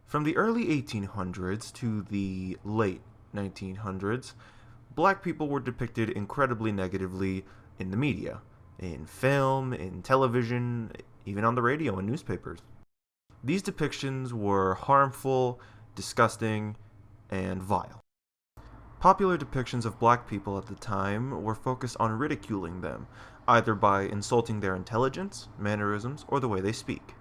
From the early 1800s to the late 1900s, black people were depicted incredibly negatively in the media, in film, in television, even on the radio and newspapers. These depictions were harmful, disgusting, and vile. Popular depictions of black people at the time were focused on ridiculing them, either by insulting their intelligence, mannerisms, or the way they speak.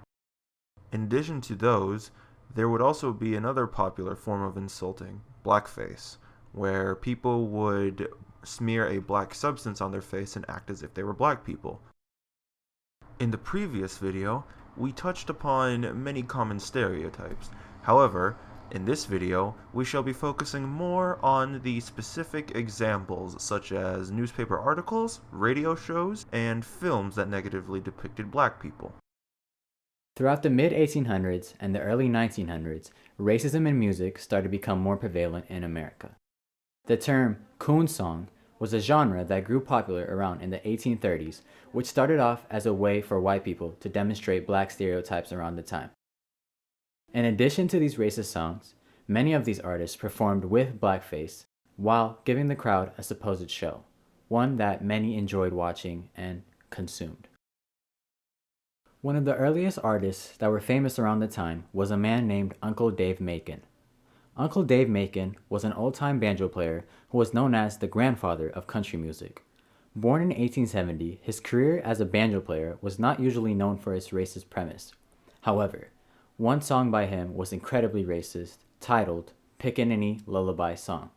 In addition to those, there would also be another popular form of insulting, blackface, where people would smear a black substance on their face and act as if they were black people. In the previous video, we touched upon many common stereotypes. However, in this video, we shall be focusing more on the specific examples such as newspaper articles, radio shows, and films that negatively depicted black people. Throughout the mid-1800s and the early 1900s, racism in music started to become more prevalent in America. The term coon song was a genre that grew popular around in the 1830s, which started off as a way for white people to demonstrate black stereotypes around the time. In addition to these racist songs, many of these artists performed with blackface while giving the crowd a supposed show, one that many enjoyed watching and consumed. One of the earliest artists that were famous around the time was a man named Uncle Dave Macon. Uncle Dave Macon was an old-time banjo player who was known as the grandfather of country music. Born in 1870, his career as a banjo player was not usually known for its racist premise. However, one song by him was incredibly racist, titled Pickaninny Lullaby Song.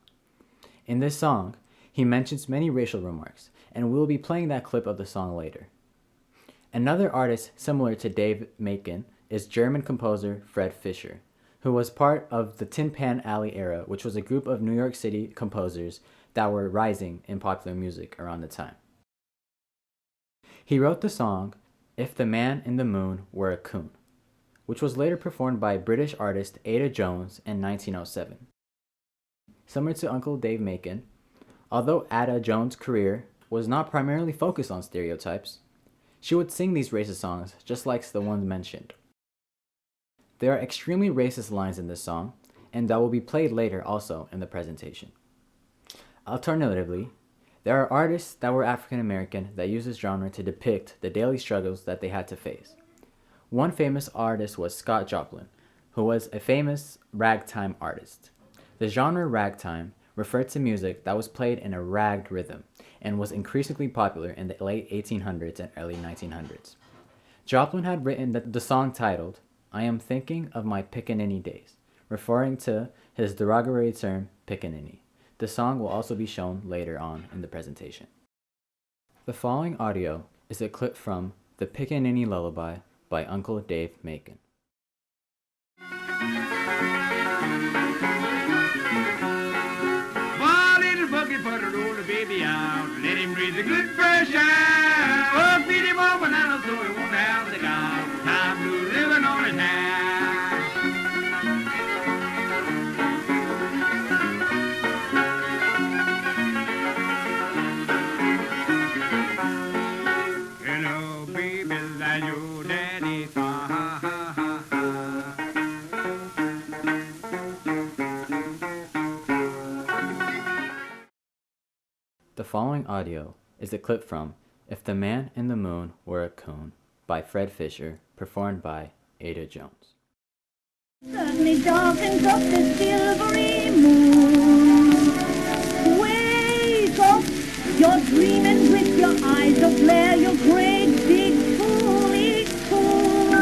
In this song, he mentions many racial remarks, and we will be playing that clip of the song later. Another artist similar to Dave Macon is German composer Fred Fischer, who was part of the Tin Pan Alley era, which was a group of New York City composers that were rising in popular music around the time. He wrote the song If the Man in the Moon Were a Coon, which was later performed by British artist Ada Jones in 1907. Similar to Uncle Dave Macon, although Ada Jones' career was not primarily focused on stereotypes, she would sing these racist songs just like the ones mentioned. There are extremely racist lines in this song, and that will be played later also in the presentation. Alternatively, there are artists that were African American that use this genre to depict the daily struggles that they had to face. One famous artist was Scott Joplin, who was a famous ragtime artist. The genre ragtime referred to music that was played in a ragged rhythm and was increasingly popular in the late 1800s and early 1900s. Joplin had written the song titled I Am Thinking of My Pickaninny Days, referring to his derogatory term pickaninny. The song will also be shown later on in the presentation. The following audio is a clip from The Pickaninny Lullaby by Uncle Dave Macon. One little bucket for to roll the baby out. Let him breathe the good fresh air. Oh, feed him all bananas so he won't have the gout. Time to living on his hand. Hello, baby, that's your daddy's song. The following audio is a clip from If the Man in the Moon Were a Coon by Fred Fischer, performed by Ada Jones. Suddenly darkens up the silvery moon. Wake up, you're dreaming with your eyes aflare, you great big foolish fool.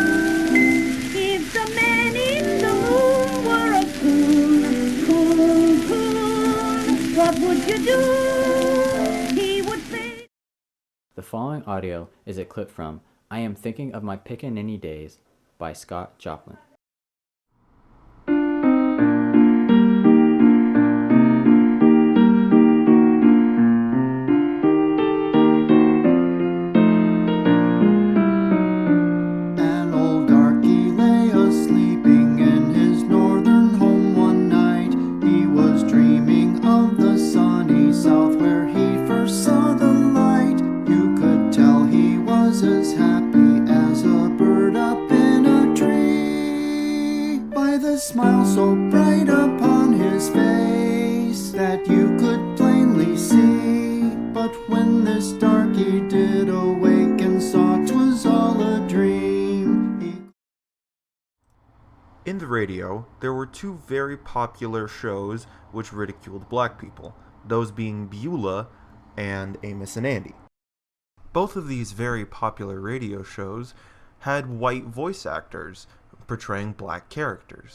If the man in the moon were a coon, coon, coon, what would you do? He would say. The following audio is a clip from I Am Thinking of My Pickaninny Days by Scott Joplin. An old darky lay a-sleeping in his northern home one night. He was dreaming of the sunny south where he first saw the light. You could tell he was as happy as a bird up in a tree. the radio, there were two very popular shows which ridiculed black people, those being Beulah and Amos and Andy. Both of these very popular radio shows had white voice actors portraying black characters.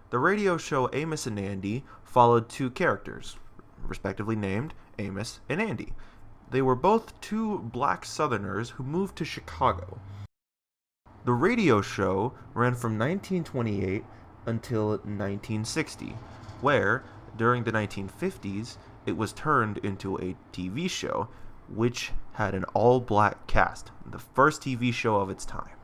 The radio show Amos and Andy followed two characters, respectively named Amos and Andy. They were both two black Southerners who moved to Chicago. The radio show ran from 1928 until 1960, where, during the 1950s, it was turned into a TV show, which had an all-black cast, the first TV show of its time.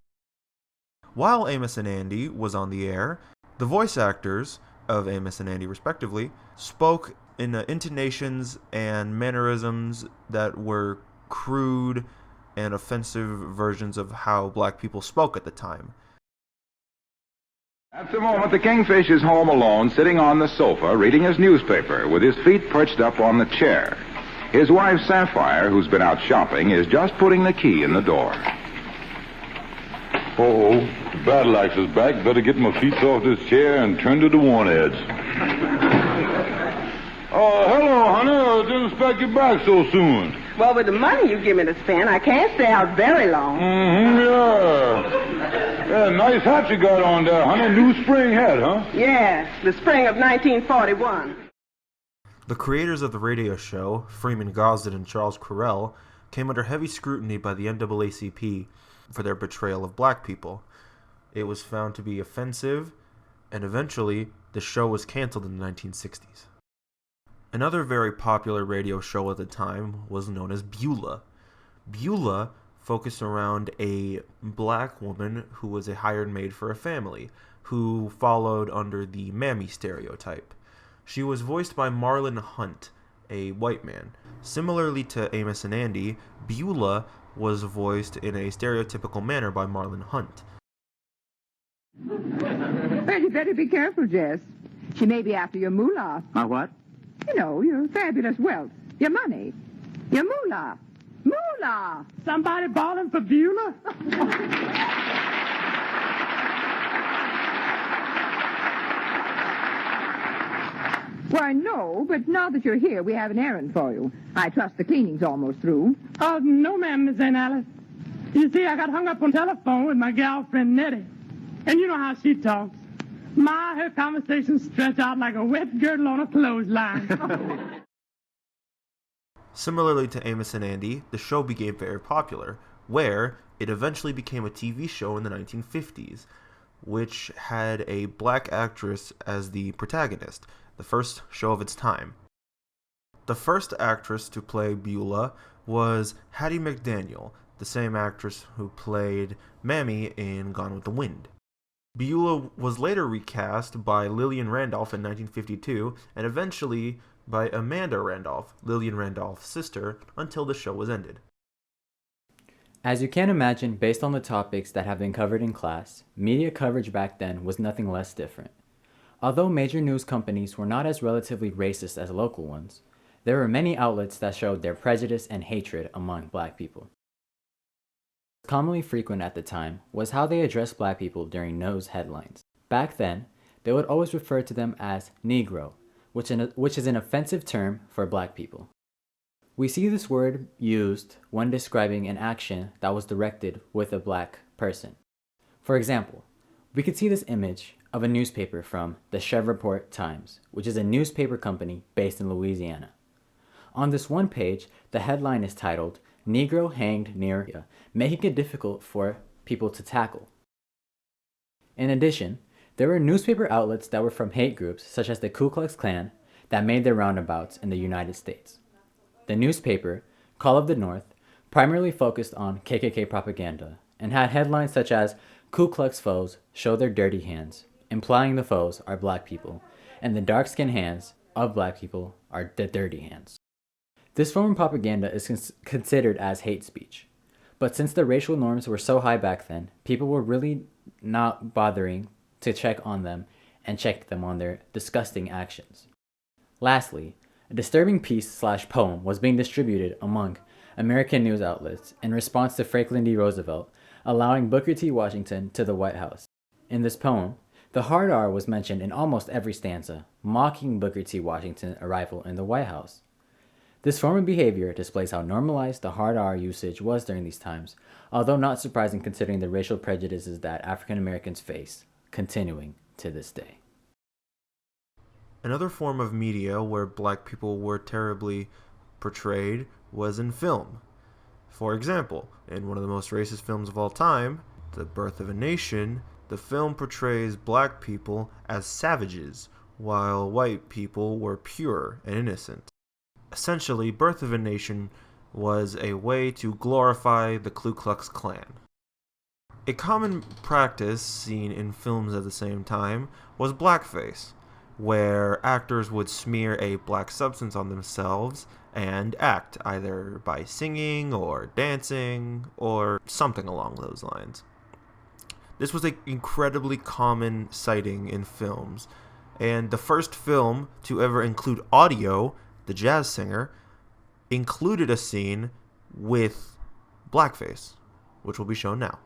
While Amos and Andy was on the air, the voice actors of Amos and Andy, respectively, spoke in intonations and mannerisms that were crude and offensive versions of how black people spoke at the time. At the moment, the Kingfish is home alone, sitting on the sofa, reading his newspaper, with his feet perched up on the chair. His wife, Sapphire, who's been out shopping, is just putting the key in the door. Oh, the battle axe is back. Better get my feet off this chair and turn to the one edge. Oh, hello, honey. I didn't expect you back so soon. Well, with the money you give me to spend, I can't stay out very long. Yeah. Yeah, nice hat you got on there, honey. New spring hat, huh? Yes, the spring of 1941. The creators of the radio show, Freeman Gosden and Charles Correll, came under heavy scrutiny by the NAACP for their portrayal of black people. It was found to be offensive, and eventually the show was canceled in the 1960s. Another very popular radio show at the time was known as Beulah. Beulah focused around a black woman who was a hired maid for a family, who followed under the mammy stereotype. She was voiced by Marlon Hunt, a white man. Similarly to Amos and Andy, Beulah was voiced in a stereotypical manner by Marlon Hunt. Well, you better be careful, Jess. She may be after your moolah. My what? You know, your fabulous wealth. Your money. Your moolah. Moolah! Somebody bawling for Beulah? Why, no, but now that you're here, we have an errand for you. I trust the cleaning's almost through. Oh, no, ma'am, Miss Aunt Alice. You see, I got hung up on telephone with my gal friend Nettie. And you know how she talks. Her conversations stretch out like a wet girdle on a clothesline. Similarly to Amos and Andy, the show became very popular, where it eventually became a TV show in the 1950s, which had a black actress as the protagonist, the first show of its time. The first actress to play Beulah was Hattie McDaniel, the same actress who played Mammy in Gone with the Wind. Beulah was later recast by Lillian Randolph in 1952, and eventually by Amanda Randolph, Lillian Randolph's sister, until the show was ended. As you can imagine, based on the topics that have been covered in class, media coverage back then was nothing less different. Although major news companies were not as relatively racist as local ones, there were many outlets that showed their prejudice and hatred among black people. Commonly frequent at the time was how they addressed black people during news headlines. Back then, they would always refer to them as Negro, which is an offensive term for black people. We see this word used when describing an action that was directed with a black person. For example, we could see this image of a newspaper from the Shreveport Times, which is a newspaper company based in Louisiana. On this one page, the headline is titled, "Negro Hanged Near," making it difficult for people to tackle. In addition, there were newspaper outlets that were from hate groups such as the Ku Klux Klan that made their roundabouts in the United States. The newspaper, Call of the North, primarily focused on KKK propaganda and had headlines such as "Ku Klux foes show their dirty hands," implying the foes are black people, and the dark-skinned hands of black people are the dirty hands. This form of propaganda is considered as hate speech. But since the racial norms were so high back then, people were really not bothering to check on them and check them on their disgusting actions. Lastly, a disturbing piece/poem was being distributed among American news outlets in response to Franklin D. Roosevelt allowing Booker T. Washington to the White House. In this poem, The hard R was mentioned in almost every stanza, mocking Booker T. Washington's arrival in the White House. This form of behavior displays how normalized the hard R usage was during these times, although not surprising considering the racial prejudices that African Americans face, continuing to this day. Another form of media where black people were terribly portrayed was in film. For example, in one of the most racist films of all time, The Birth of a Nation, the film portrays black people as savages, while white people were pure and innocent. Essentially, Birth of a Nation was a way to glorify the Ku Klux Klan. A common practice seen in films at the same time was blackface, where actors would smear a black substance on themselves and act, either by singing or dancing or something along those lines. This was an incredibly common sighting in films, and the first film to ever include audio, The Jazz Singer, included a scene with blackface, which will be shown now.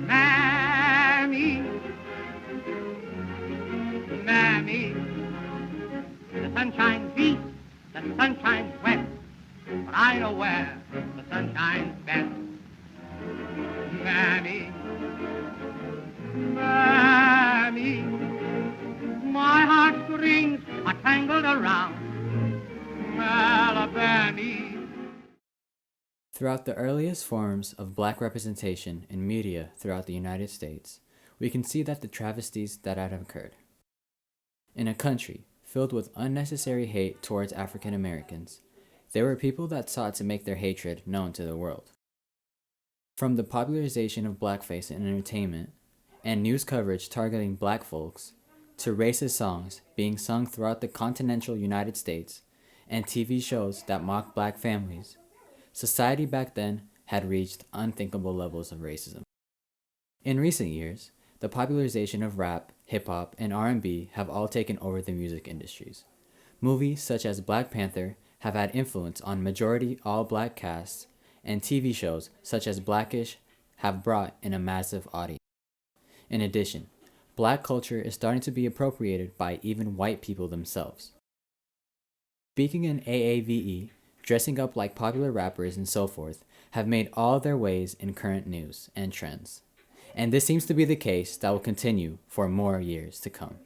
Mammy, Mammy, the sun shines east, the sun shines west, but I know where the sun shines best. Mammy, Mammy, my heartstrings are tangled around Alabama. Throughout the earliest forms of black representation in media throughout the United States, we can see that the travesties that had occurred. In a country filled with unnecessary hate towards African Americans, there were people that sought to make their hatred known to the world. From the popularization of blackface in entertainment and news coverage targeting black folks, to racist songs being sung throughout the continental United States and TV shows that mock black families, society back then had reached unthinkable levels of racism. In recent years, the popularization of rap, hip-hop, and R&B have all taken over the music industries. Movies such as Black Panther have had influence on majority all-black casts, and TV shows such as Blackish have brought in a massive audience. In addition, black culture is starting to be appropriated by even white people themselves. Speaking in AAVE, dressing up like popular rappers and so forth have made all their ways in current news and trends. And this seems to be the case that will continue for more years to come.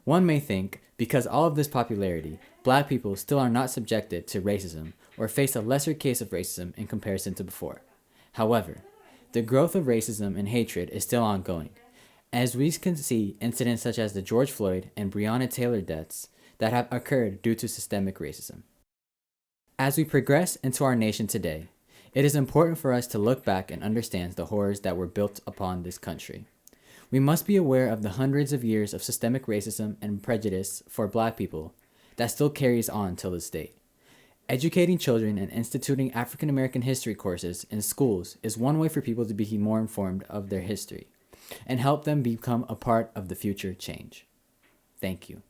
One may think, because all of this popularity, black people still are not subjected to racism or face a lesser case of racism in comparison to before. However, the growth of racism and hatred is still ongoing, as we can see incidents such as the George Floyd and Breonna Taylor deaths that have occurred due to systemic racism. As we progress into our nation today, it is important for us to look back and understand the horrors that were built upon this country. We must be aware of the hundreds of years of systemic racism and prejudice for black people that still carries on till this date. Educating children and instituting African American history courses in schools is one way for people to be more informed of their history and help them become a part of the future change. Thank you.